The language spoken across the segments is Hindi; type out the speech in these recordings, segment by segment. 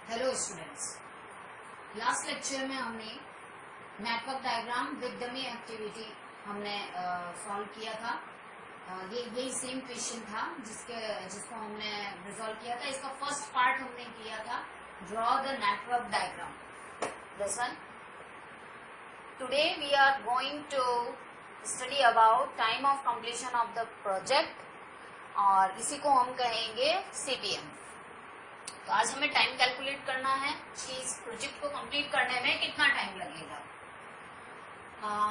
हेलो स्टूडेंट्स, लास्ट लेक्चर में हमने network diagram with dummy activity हमने सॉल्व किया था। यही सेम क्वेश्चन था जिसको हमने रिजॉल्व किया था। इसका फर्स्ट पार्ट हमने किया था, draw the network diagram. Listen, today we are going to study about time of completion of the project, और इसी को हम कहेंगे सीपीएम। तो आज हमें टाइम कैलकुलेट करना है कि इस प्रोजेक्ट को कंप्लीट करने में कितना टाइम लगेगा।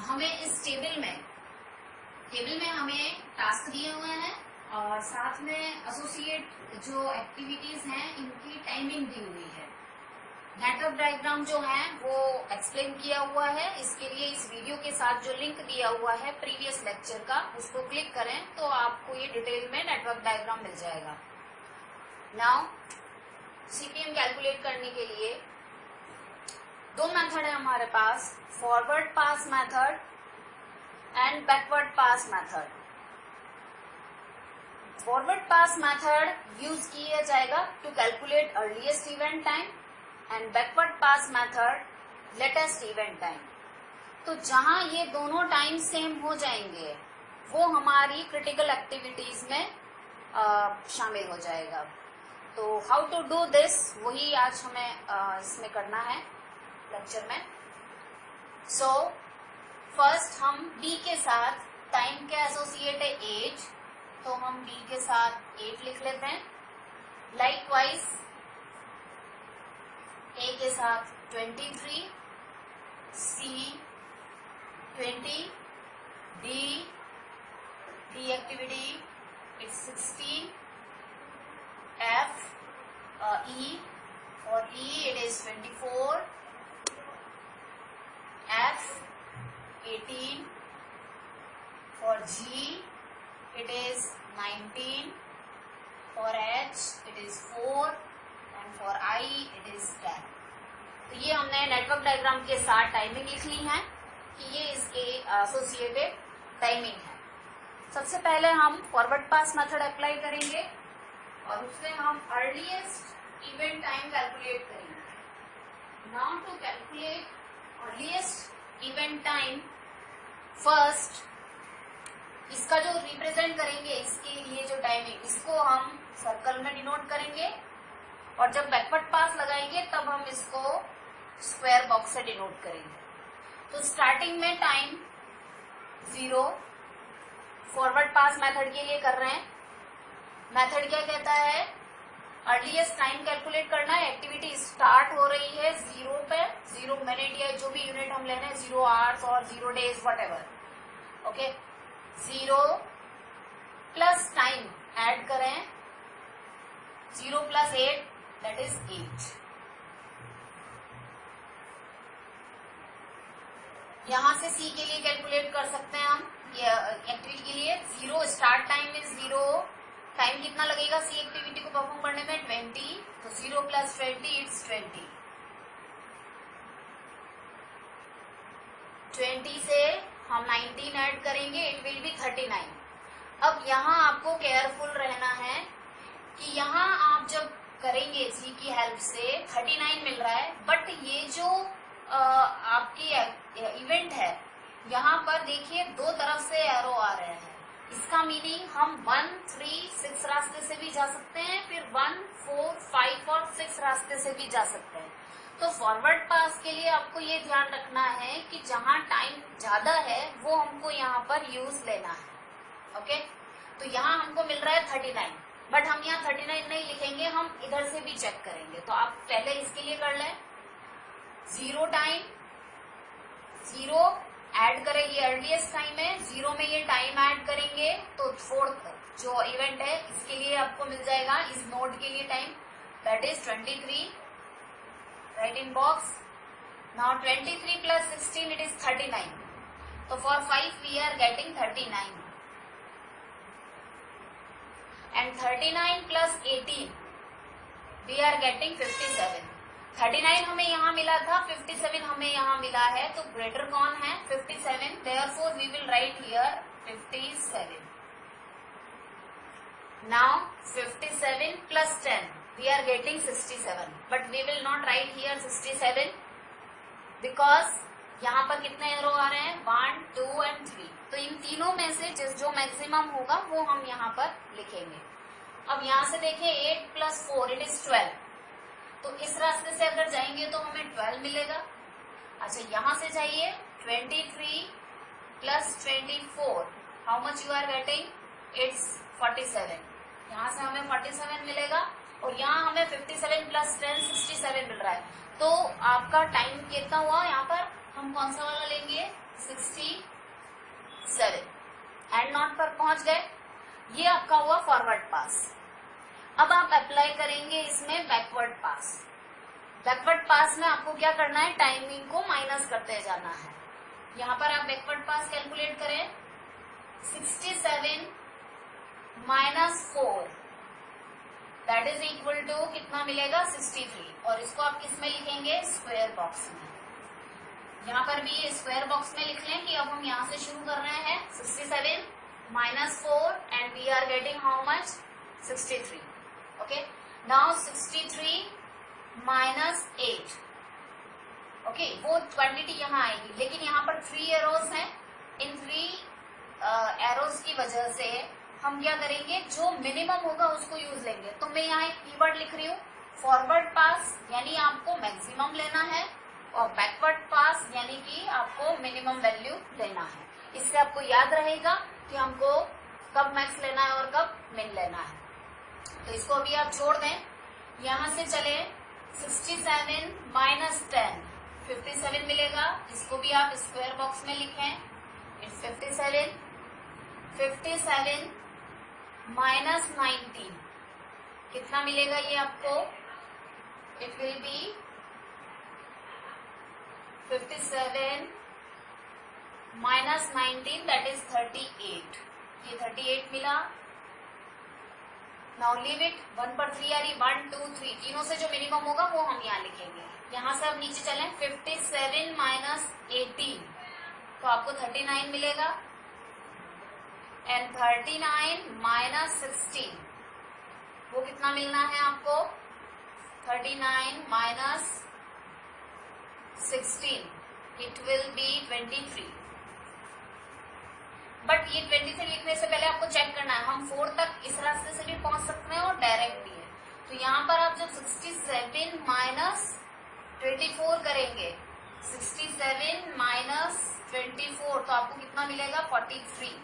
हमें इस टेबल में हमें टास्क दिए हुए हैं और साथ में एसोसिएट जो एक्टिविटीज हैं इनकी टाइमिंग दी हुई है। नेटवर्क डायग्राम जो है वो एक्सप्लेन किया हुआ है। इसके लिए इस वीडियो के साथ जो लिंक दिया हुआ है प्रीवियस लेक्चर का, उसको क्लिक करें तो आपको ये डिटेल में नेटवर्क डायग्राम मिल जाएगा। नाउ सीपीएम कैलकुलेट करने के लिए दो मेथड है हमारे पास, forward pass method and backward pass method. Forward pass method use किया जाएगा to calculate earliest event time and backward pass method latest event time. तो जहां ये दोनों टाइम सेम हो जाएंगे वो हमारी क्रिटिकल एक्टिविटीज में शामिल हो जाएगा। तो हाउ टू डू दिस, वही आज हमें इसमें करना है लेक्चर में। सो फर्स्ट हम बी के साथ, टाइम के एसोसिएट है 8, तो हम बी के साथ 8 लिख लेते हैं। लाइकवाइज ए के साथ 23, सी 20, D activity it's 16, F, E, for E it is 24, F 18, for G it is 19, for H it is 4 and for I it is 10। तो ये हमने नेटवर्क डायग्राम के साथ टाइमिंग लिख ली है कि ये इसके एसोसिएटेड टाइमिंग है। सबसे पहले हम फॉरवर्ड पास मेथड अप्लाई करेंगे और उससे हम अर्लीएस्ट इवेंट टाइम कैलकुलेट करेंगे। Now to calculate earliest event time, first इसका जो रिप्रेजेंट करेंगे, इसके लिए जो टाइमिंग, इसको हम सर्कल में डिनोट करेंगे और जब बैकवर्ड पास लगाएंगे तब हम इसको स्क्वायर बॉक्स से डिनोट करेंगे। तो स्टार्टिंग में टाइम 0 फॉरवर्ड पास मेथड के लिए कर रहे हैं। मेथड क्या कहता है, अर्लीएस्ट टाइम कैलकुलेट करना है। एक्टिविटी स्टार्ट हो रही है 0 पे, 0 मिनट या जो भी यूनिट हम लेना है, 0 आवर्स और 0 days whatever. Okay, 0 plus time add करें, 0 प्लस 8 दैट इज 8। यहां से सी के लिए कैलकुलेट कर सकते हैं हम एक्टिविटी के लिए। 0 स्टार्ट टाइम इज 0, टाइम कितना लगेगा सी एक्टिविटी को परफॉर्म करने में 20, तो 0 प्लस 20 इट्स 20। 20 से हम 19 ऐड करेंगे, इट विल बी 39। अब यहाँ आपको केयरफुल रहना है कि यहाँ आप जब करेंगे सी की हेल्प से 39 मिल रहा है, बट ये जो आपकी इवेंट है यहाँ पर देखिए दो तरफ से एरो आ रहे हैं। इसका मीनिंग हम 1, 3, 6 रास्ते से भी जा सकते हैं, फिर 1, 4, 5 और 6 रास्ते से भी जा सकते हैं। तो फॉरवर्ड पास के लिए आपको ये ध्यान रखना है कि जहां टाइम ज्यादा है वो हमको यहाँ पर यूज लेना है। ओके, तो यहाँ हमको मिल रहा है 39, बट हम यहाँ 39 नहीं लिखेंगे, हम इधर से भी चेक करेंगे। तो आप पहले इसके लिए कर लें, 0 टाइम, 0 ऐड करें, ये अर्लीएस्ट टाइम है, 0 में ये टाइम ऐड करेंगे तो फोर्थ जो इवेंट है इसके लिए आपको मिल जाएगा, इस नोड के लिए time that is 23, right in box. Now 23 plus 16 it is 39, तो for 5 we are getting 39 and 39 plus 18 we are getting 57। 39 हमें यहाँ मिला था, 57 हमें यहाँ मिला है, तो ग्रेटर कौन है 57, therefore we will write here 57। Now 57 plus 10 we are getting 67, but we will not write here 67 because यहाँ पर कितने एरो आ रहे हैं 1, 2 and 3. तो इन तीनों में से जो मैक्सिमम होगा वो हम यहाँ पर लिखेंगे. अब यहाँ से देखिए 8 + 4 इट इज 12. तो इस रास्ते से अगर जाएंगे तो हमें 12 मिलेगा. अच्छा यहाँ से जाइए 23 + 24 how much you are getting? It's 47. यहाँ से हमें 47 मिलेगा और यहाँ हमें 57 + 10 67 मिल रहा है. तो आपका टाइम कितना हुआ? यहाँ पर हम कौन सा वाला लेंगे? 67. एंड नॉट पर पहुंच गए. ये आपका हुआ फॉरवर्ड पास. अब आप अप्लाई करेंगे इसमें बैकवर्ड पास. बैकवर्ड पास में आपको क्या करना है? टाइमिंग को माइनस करते जाना है. यहाँ पर आप बैकवर्ड पास कैलकुलेट करें. 67 - 4 दैट इज इक्वल टू कितना मिलेगा? 63. और इसको आप किस में लिखेंगे? स्क्वायर बॉक्स में. यहाँ पर भी ये स्क्वायर बॉक्स में लिख लें कि अब हम यहाँ से शुरू कर रहे हैं. 67 - 4 and we are getting how much? 63. Okay. Now 63 - 8. Okay, वो क्वांटिटी यहाँ आएगी. लेकिन यहाँ पर 3 एरोज हैं. इन 3 एरोज की वजह से हम क्या करेंगे? जो मिनिमम होगा उसको यूज लेंगे. तो मैं यहाँ एक कीवर्ड लिख रही हूँ फॉरवर्ड पास, यानी आपको मैक्सिमम लेना है, और बैकवर्ड पास यानी कि आपको मिनिमम वैल्यू लेना है. इससे आपको याद रहेगा कि हमको कब मैक्स लेना है और कब मिन लेना है. तो इसको अभी आप छोड़ दें. यहाँ से चले 67 - 10 57 मिलेगा. इसको भी आप स्क्वायर बॉक्स में लिखें. इट्स 57. 57 - 19 कितना मिलेगा ये आपको? It will be 57 - 19 that is 38. ये 38 मिला. Now leave it. 1 पर 3 आ रही. 1, 2, 3 तीनों से जो मिनिमम होगा वो हम यहाँ लिखेंगे. यहाँ से अब नीचे चलें. 57 - 18 तो आपको 39 मिलेगा. एंड 39 - 16 वो कितना मिलना है आपको? 39 - 16 इट विल बी 23. बट ये 23 लिखने से पहले आपको चेक करना है. हम 4 तक इस रास्ते से भी पहुंच सकते हैं और डायरेक्ट भी है. तो यहाँ पर आप जब 67 - 24 करेंगे, 67 - 24 तो आपको कितना मिलेगा? 43.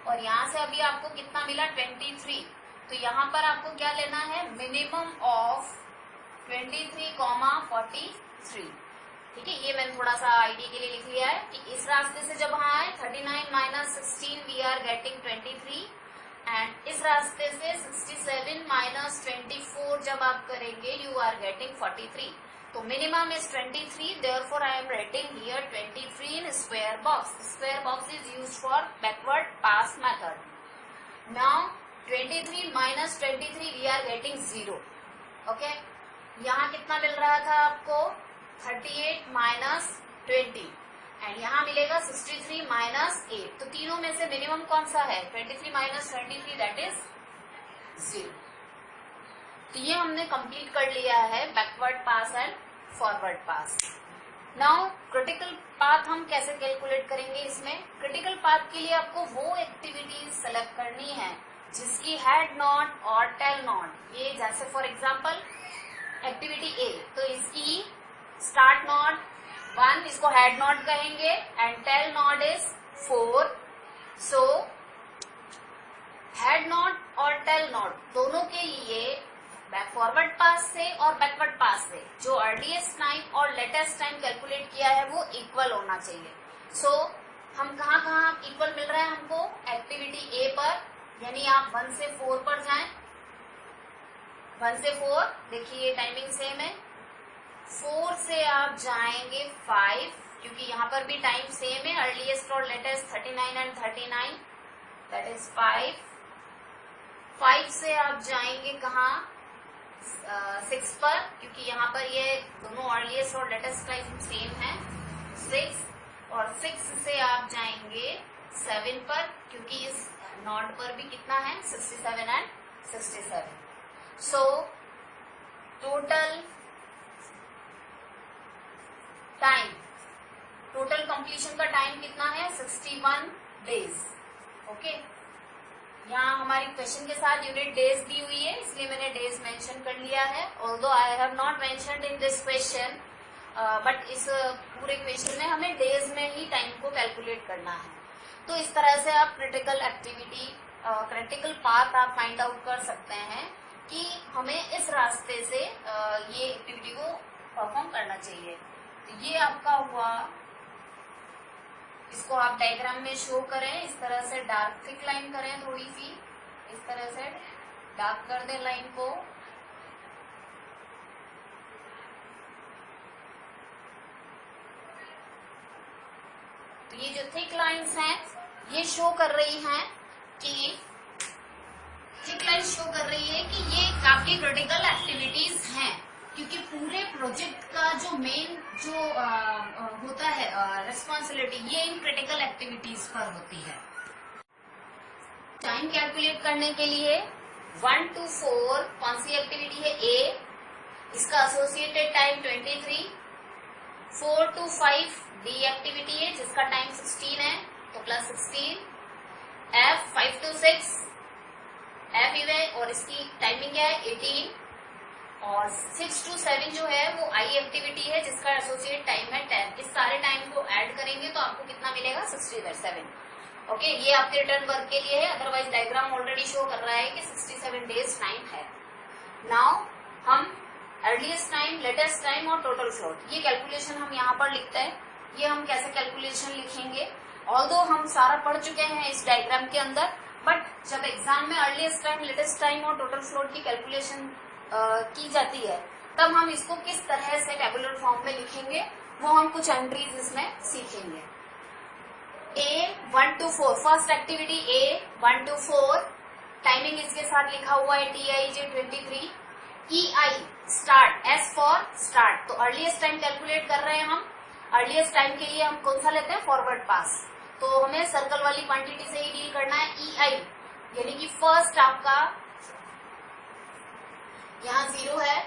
और यहाँ से अभी आपको कितना मिला? 23. तो यहाँ पर आपको क्या लेना है? Minimum of 23, 43. ठीक है, ये मैंने थोड़ा सा आईडी के लिए लिख लिया है कि इस रास्ते से जब यहाँ आए 39 - 16 वी आर गेटिंग 23. एंड इस रास्ते से 67 - 24 जब आप करेंगे यू आर गेटिंग 43. तो minimum is 23. Therefore I am writing here 23 in square box. Square box is used for backward pass method. Now 23 - 23 we are getting 0. Okay, यहाँ कितना मिल रहा था आपको? 38 - 20 एंड यहाँ मिलेगा 63 - 8. तो तीनों में से मिनिमम कौन सा है? 23 - 23 दैट इज 0. तो ये हमने कंप्लीट कर लिया है backward pass and forward pass. Now critical path हम कैसे कैलकुलेट करेंगे? इसमें क्रिटिकल पाथ के लिए आपको वो एक्टिविटीज सेलेक्ट करनी है जिसकी हेड नॉट और टेल नॉट. ये जैसे फॉर एग्जाम्पल एक्टिविटी ए, तो इसकी स्टार्ट नॉट 1, इसको हेड नॉट कहेंगे and tail node is 4. So head node और टेल नॉट दोनों के लिए फॉरवर्ड पास से और बैकवर्ड पास से जो अर्लीस्ट टाइम और लेटेस्ट टाइम कैलकुलेट किया है वो इक्वल होना चाहिए. सो हम कहाँ इक्वल मिल रहा है हमको? एक्टिविटी ए पर, यानी आप 1 से 4 पर जाएं. 1 से 4 देखिए टाइमिंग सेम है. 4 से आप जाएंगे 5 क्योंकि यहाँ पर भी टाइम सेम है. अर्लीस्ट और लेटेस्ट 39 एंड 39 दैट इज 5. 5 से आप जाएंगे कहाँ? 6 पर क्योंकि यहाँ पर ये दोनों अर्लीस्ट और लेटेस्ट टाइम सेम है 6. और 6 से आप जाएंगे 7 पर क्योंकि इस नॉट पर भी कितना है? 67 and 67. So total time, total completion का टाइम कितना है 61 डेज। ओके, यहाँ हमारी क्वेश्चन के साथ यूनिट डेज दी हुई है, इसलिए मैंने डेज मेंशन कर लिया है। Although I have not mentioned in this question, but इस पूरे क्वेश्चन में हमें डेज में ही टाइम को कैलकुलेट करना है। तो इस तरह से आप क्रिटिकल एक्टिविटी, क्रिटिकल पाथ आप फाइंड आउट कर सकते हैं कि हमें इस रास्ते से ये एक्टिविटी को परफॉर्म करना चाहिए। तो ये आपका हुआ, इसको आप डायग्राम में शो करें, इस तरह से डार्क थिक लाइन करें, थोड़ी सी इस तरह से डार्क कर दें लाइन को। तो ये जो थिक लाइंस हैं ये शो कर रही हैं कि थिक लाइन शो कर रही है कि ये काफी क्रिटिकल एक्टिविटीज हैं, क्योंकि पूरे प्रोजेक्ट का जो मेन जो होता है रिस्पॉन्सिबिलिटी, ये इन क्रिटिकल एक्टिविटीज पर होती है। टाइम कैलकुलेट करने के लिए 1 to 4 कौन सी एक्टिविटी है, ए, इसका associated time 23। 4 to 5 D activity है जिसका टाइम 16 है, तो plus 16। F 5 to 6 F event और इसकी टाइमिंग क्या है 18। और 6 to 7 जो है वो आई एक्टिविटी है जिसका एसोसिएट टाइम है 10। इस सारे टाइम को ऐड करेंगे तो आपको कितना मिलेगा 67। ओके, ये आपके रिटर्न वर्क के लिए है, अदरवाइज डायग्राम ऑलरेडी शो कर रहा है कि 67 डेज टाइम है। नाउ हम अर्लीस्ट टाइम, लेटेस्ट टाइम और टोटल फ्लोट, ये कैलकुलेशन हम यहाँ पर लिखते हैं। ये हम कैसे कैलकुलेशन लिखेंगे, ऑल्दो हम सारा पढ़ चुके हैं इस डायग्राम के अंदर, बट जब एग्जाम में अर्लीस्ट टाइम, लेटेस्ट टाइम और टोटल फ्लोट की कैलकुलेशन की जाती है तब हम इसको किस तरह से टेबुलर फॉर्म में लिखेंगे वो हम कुछ एंट्रीज इसमें सीखेंगे। ए 1 to 4 first activity, A 1 to 4 timing इसके साथ लिखा हुआ है TIJ 23। EI start, S for start, तो अर्लीस्ट टाइम कैलकुलेट कर रहे हैं हम। अर्लीस्ट टाइम के लिए हम कौन सा लेते हैं, फॉरवर्ड पास, तो हमें सर्कल वाली क्वांटिटी से ही डील करना है। EI यानी कि फर्स्ट आपका यहाँ 0 है,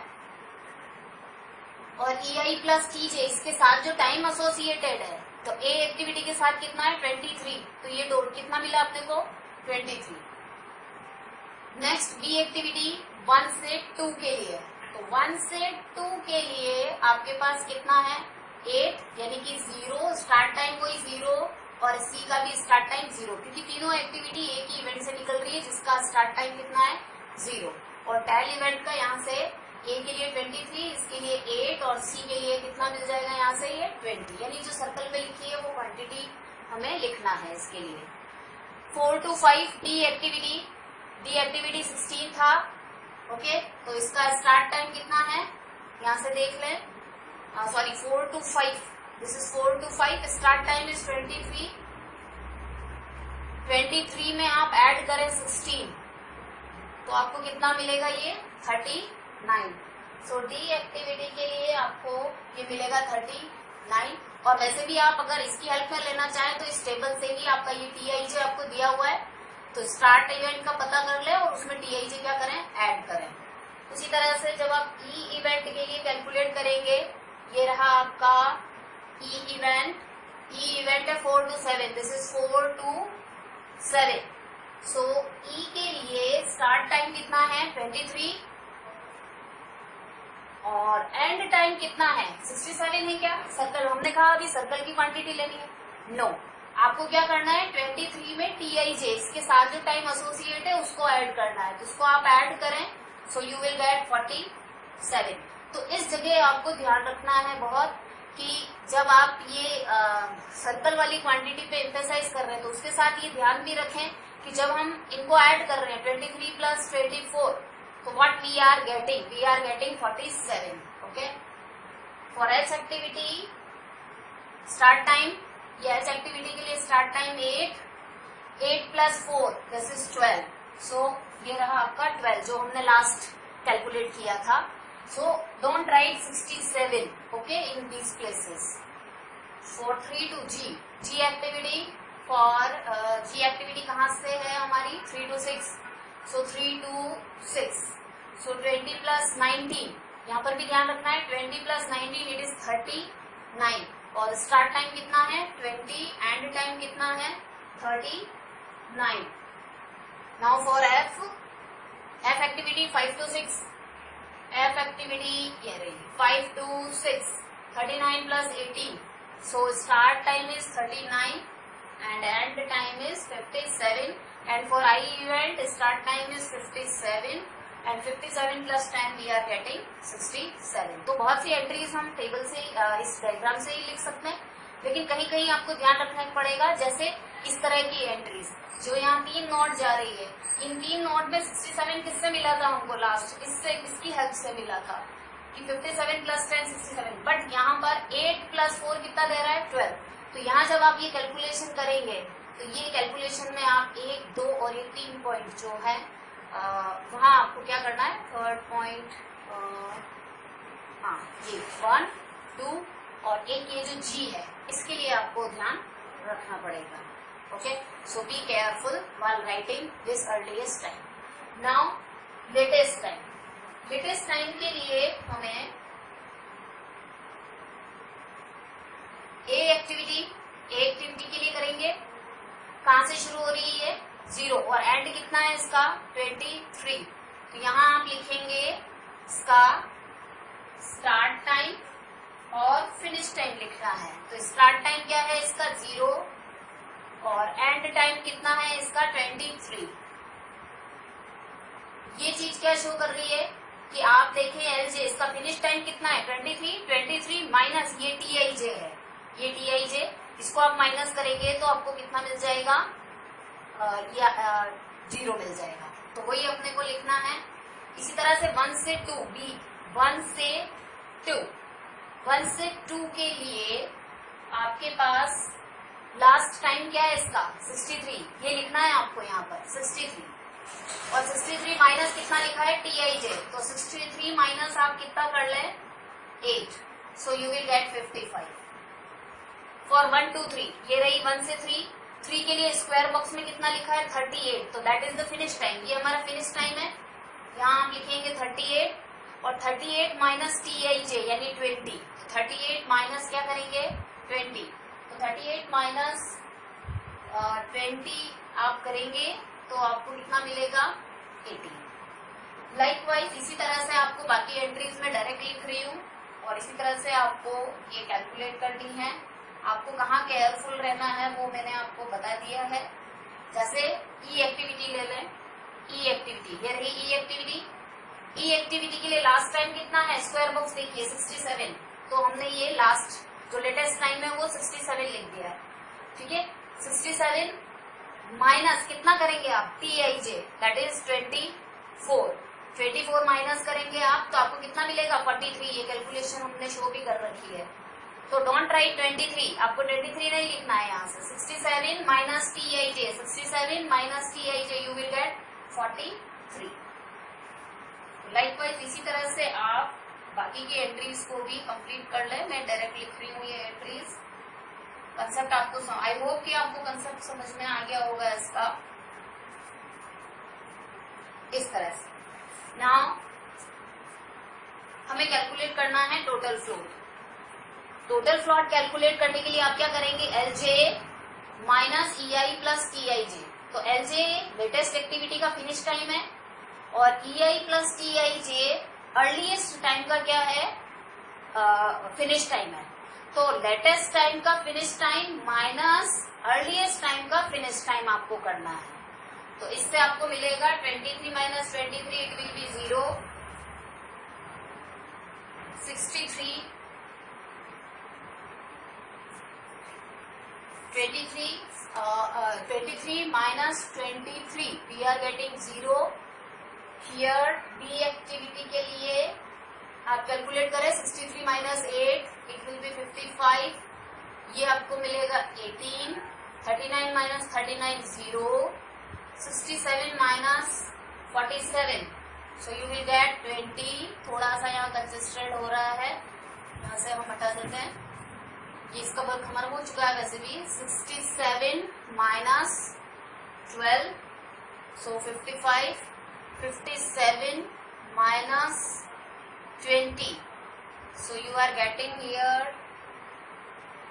और EI प्लस TJ इसके साथ जो टाइम एसोसिएटेड है, तो A एक्टिविटी के साथ कितना है 23, तो ये कितना मिला आपने को 23। नेक्स्ट B एक्टिविटी 1 से 2 के लिए, तो 1 से 2 के लिए आपके पास कितना है 8, यानी कि 0, स्टार्ट टाइम कोई 0 और C का भी स्टार्ट टाइम 0, क्योंकि तीनों एक्टिविटी एक ही इवेंट से निकल रही है जिसका स्टार्ट टाइम कितना है 0। और टेल इवेंट का यहाँ से A के लिए 23, इसके लिए 8 और C के लिए कितना मिल जाएगा यहाँ से ये 20, यानी जो सर्कल में लिखी है वो क्वांटिटी हमें लिखना है इसके लिए। 4 to 5 डी एक्टिविटी 16 था। ओके, तो इसका स्टार्ट टाइम कितना है यहाँ से देख लें, sorry 4 to 5, this is 4 to 5, start time is 23। 23 में आप ऐड करें 16 तो आपको कितना मिलेगा ये 39। सो डी एक्टिविटी के लिए आपको ये मिलेगा 39। और वैसे भी आप अगर इसकी हेल्प में लेना चाहें तो इस टेबल से ही आपका ये TIJ आपको दिया हुआ है, तो स्टार्ट इवेंट का पता कर ले और उसमें TIJ क्या करें, ऐड करें। उसी तरह से जब आप ई इवेंट के लिए कैलकुलेट करेंगे, ये रहा आपका ई इवेंट है 4 to 7, दिस इज 4 to 7। सो ई के लिए स्टार्ट टाइम कितना है 23 और एंड टाइम कितना है 67 है क्या, सर्कल हमने कहा अभी सर्कल की क्वांटिटी लेनी है, नो, आपको क्या करना है 23 में TIJ इसके साथ जो टाइम एसोसिएट है उसको ऐड करना है, तो उसको आप ऐड करें, सो यू विल गेट 47। तो इस जगह आपको ध्यान रखना है बहुत कि जब आप ये सर्कल वाली क्वांटिटी पे एम्फेसाइज कर रहे हैं तो उसके साथ ये ध्यान भी रखें कि जब हम इनको ऐड कर रहे हैं 23 प्लस 24, तो what we are getting 47। Okay, for H activity start time, ये एच एक्टिविटी के लिए start time 8 plus 4 this is 12। So ये रहा आपका 12 जो हमने लास्ट कैलकुलेट किया था। So don't write 67 okay in these places. For 3 to G activity, for G activity कहाँ से है हमारी 3 to 6, so 3 to 6, so 20 plus 19, यहाँ पर भी ध्यान रखना है 20 प्लस 19 इट इज 39 और स्टार्ट टाइम कितना है 20 एंड टाइम कितना है 39. Now for F activity 5 to 6 F activity ये रही 5 to 6 39 plus 18 so start time is 39 and end time is 57 and for I event start time is 57 and 57 plus 10 we are getting 67. तो बहुत सी एंट्रीज हम टेबल से इस डायग्राम से ही लिख सकते हैं, लेकिन कहीं कहीं आपको ध्यान रखना पड़ेगा. जैसे इस तरह की एंट्रीज जो यहाँ 3 नोट जा रही है, इन 3 नोट में 67 किससे मिला था हमको लास्ट, इससे किसकी हेल्प से मिला था कि 57 प्लस 10 67. बट यहाँ पर 8 प्लस 4 कितना दे रहा है 12. तो यहाँ जब आप ये कैलकुलेशन करेंगे तो ये कैलकुलेशन में आप 1, 2 और ये 3 पॉइंट जो है वहां आपको क्या करना है. थर्ड पॉइंट हाँ ये 1, 2 और एक ये जो जी है इसके लिए आपको ध्यान रखना पड़ेगा. Okay, so be careful while writing this earliest time. Now latest time. Latest time के लिए हमें ए एक्टिविटी के लिए करेंगे. कहां से शुरू हो रही है 0 और एंड कितना है इसका 23. तो यहां आप लिखेंगे इसका स्टार्ट टाइम और फिनिश टाइम लिखना है. तो स्टार्ट टाइम क्या है इसका 0 और एंड टाइम कितना है इसका 23. ये चीज क्या शो कर रही है कि आप देखें एल जे इसका फिनिश टाइम कितना है 23 माइनस ये टी आई जे है, ये टी आई जे इसको आप माइनस करेंगे तो आपको कितना मिल जाएगा 0 मिल जाएगा. तो वही अपने को लिखना है. इसी तरह से 1 से 2 बी 1 से 2 के लिए आपके पास लास्ट टाइम क्या है इसका 63. ये लिखना है आपको यहाँ पर 63 और 63 माइनस कितना लिखा है टी आई जे. तो 63 माइनस आप कितना कर लें 8. So you will get 55. For 1 2 3 ये रही 1 से 3 के लिए स्क्वायर बॉक्स में कितना लिखा है 38. तो that is the finish time. ये हमारा फिनिश टाइम है. यहाँ हम लिखेंगे 38 और 38 माइनस टी आई जे यानी 20. 38 माइनस क्या करेंगे 20. तो 38 माइनस 20 आप करेंगे तो आपको कितना मिलेगा 18. लाइकवाइज इसी तरह से आपको बाकी एंट्रीज में डायरेक्ट लिख रही हूँ और इसी तरह से आपको ये कैलकुलेट करनी है. आपको कहाँ केयरफुल रहना है वो मैंने आपको बता दिया है. जैसे ई एक्टिविटी ले लें. ई एक्टिविटी ये रही ई एक्टिविटी. ई एक्टिविटी के लिए लास्ट टाइम कितना है स्क्वायर बॉक्स देखिए 67. तो हमने ये लास्ट जो लेटेस्ट टाइम है वो 67 लिख दिया है. ठीक है, 67 माइनस कितना करेंगे आप T I J that is 24 minus करेंगे आप तो आपको कितना मिलेगा 43. ये कैलकुलेशन हमने शो भी कर रखी है. तो डोंट राइट 23, आपको 23 नहीं लिखना है. यहाँ से 67 minus T I J 67 minus T I J you will get 43. Likewise इसी तरह से आप बाकी की एंट्रीज को भी कंप्लीट कर ले. मैं डायरेक्ट लिख रही हूँ ये एंट्रीज. कंसेप्ट आपको आई होप कि आपको कंसेप्ट समझ में आ गया होगा इसका. इस तरह से नाउ हमें कैलकुलेट करना है total float. Total float calculate करने के लिए आप क्या करेंगे L J minus E I plus T I J. तो एल जे लेटेस्ट एक्टिविटी का फिनिश टाइम है और E I plus T I J earliest time का क्या है फिनिश टाइम है. तो लेटेस्ट टाइम का finish time minus earliest time का फिनिश टाइम आपको करना है. तो इससे आपको मिलेगा 23 minus 23 it will be 0. 63 23 minus 23 we are getting 0. Here B activity के लिए आप कैलकुलेट करें 63 माइनस 8 इट विल बी 55. ये आपको मिलेगा 18. 39 minus 39 0. 67 minus 47 so you will get 20. थोड़ा सा यहाँ कंसिस्टेंट हो रहा है, यहाँ से हम हटा देते हैं. ये इसका वर्क हमारा हो चुका है वैसे भी. 67 minus 12 so 55. 57 minus 20. So you are getting here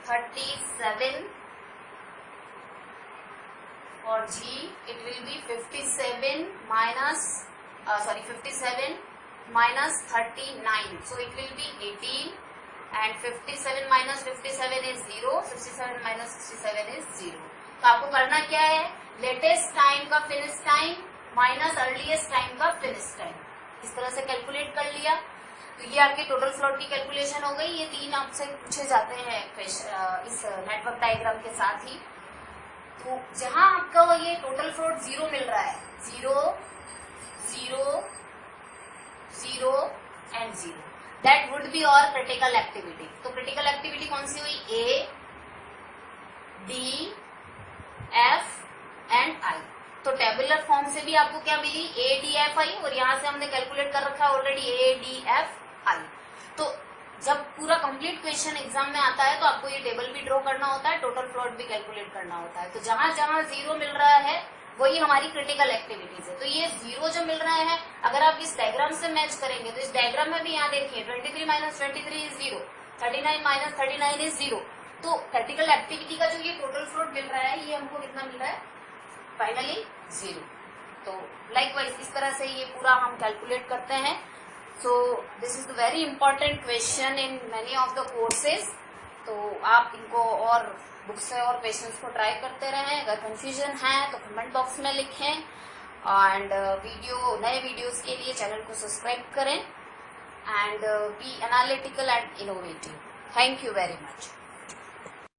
37. For G, it will be 57 minus 39. So it will be 18, and 57 minus 57 is 0. 67 minus 67 is 0. तो आपको करना क्या है, लेटेस्ट टाइम का finish time minus earliest time का फिनिश टाइम, इस तरह से कैलकुलेट कर लिया। तो ये आपकी टोटल फ्लोट की कैलकुलेशन हो गई। ये 3 आपसे पूछे जाते हैं इस नेटवर्क डायग्राम के साथ ही। तो जहां आपका ये टोटल फ्लोट 0 मिल रहा है, 0 0 0 एंड 0, दैट वुड बी और क्रिटिकल एक्टिविटी। तो क्रिटिकल एक्टिविटी कौन सी हुई, A D F and I. तो टेबुलर फॉर्म से भी आपको क्या मिली, ए डी एफ आई, और यहां से हमने कैलकुलेट कर रखा है already A D F I. तो जब पूरा कंप्लीट क्वेश्चन एग्जाम में आता है तो आपको ये टेबल भी ड्रॉ करना होता है, टोटल फ्लोट भी कैलकुलेट करना होता है। तो जहां जहां 0 मिल रहा है वही हमारी क्रिटिकल एक्टिविटीज है। तो ये 0 जो मिल रहे हैं, अगर आप इस डायग्राम से मैच करेंगे तो इस डायग्राम में भी यहाँ देखिए 23 माइनस 23 इज 0, 39 माइनस 39 इज 0। तो क्रिटिकल एक्टिविटी का जो ये टोटल फ्लोट मिल रहा है, ये हमको कितना मिल रहा है, फाइनली 0। तो लाइकवाइज इस तरह से ये पूरा हम कैलकुलेट करते हैं। So this is the very important question in many of the courses. तो आप इनको और बुक से और क्वेश्चंस को ट्राई करते रहें। अगर कंफ्यूजन है तो कमेंट बॉक्स में लिखें, एंड नए वीडियोस के लिए चैनल को सब्सक्राइब करें, and be analytical and innovative. Thank you very much.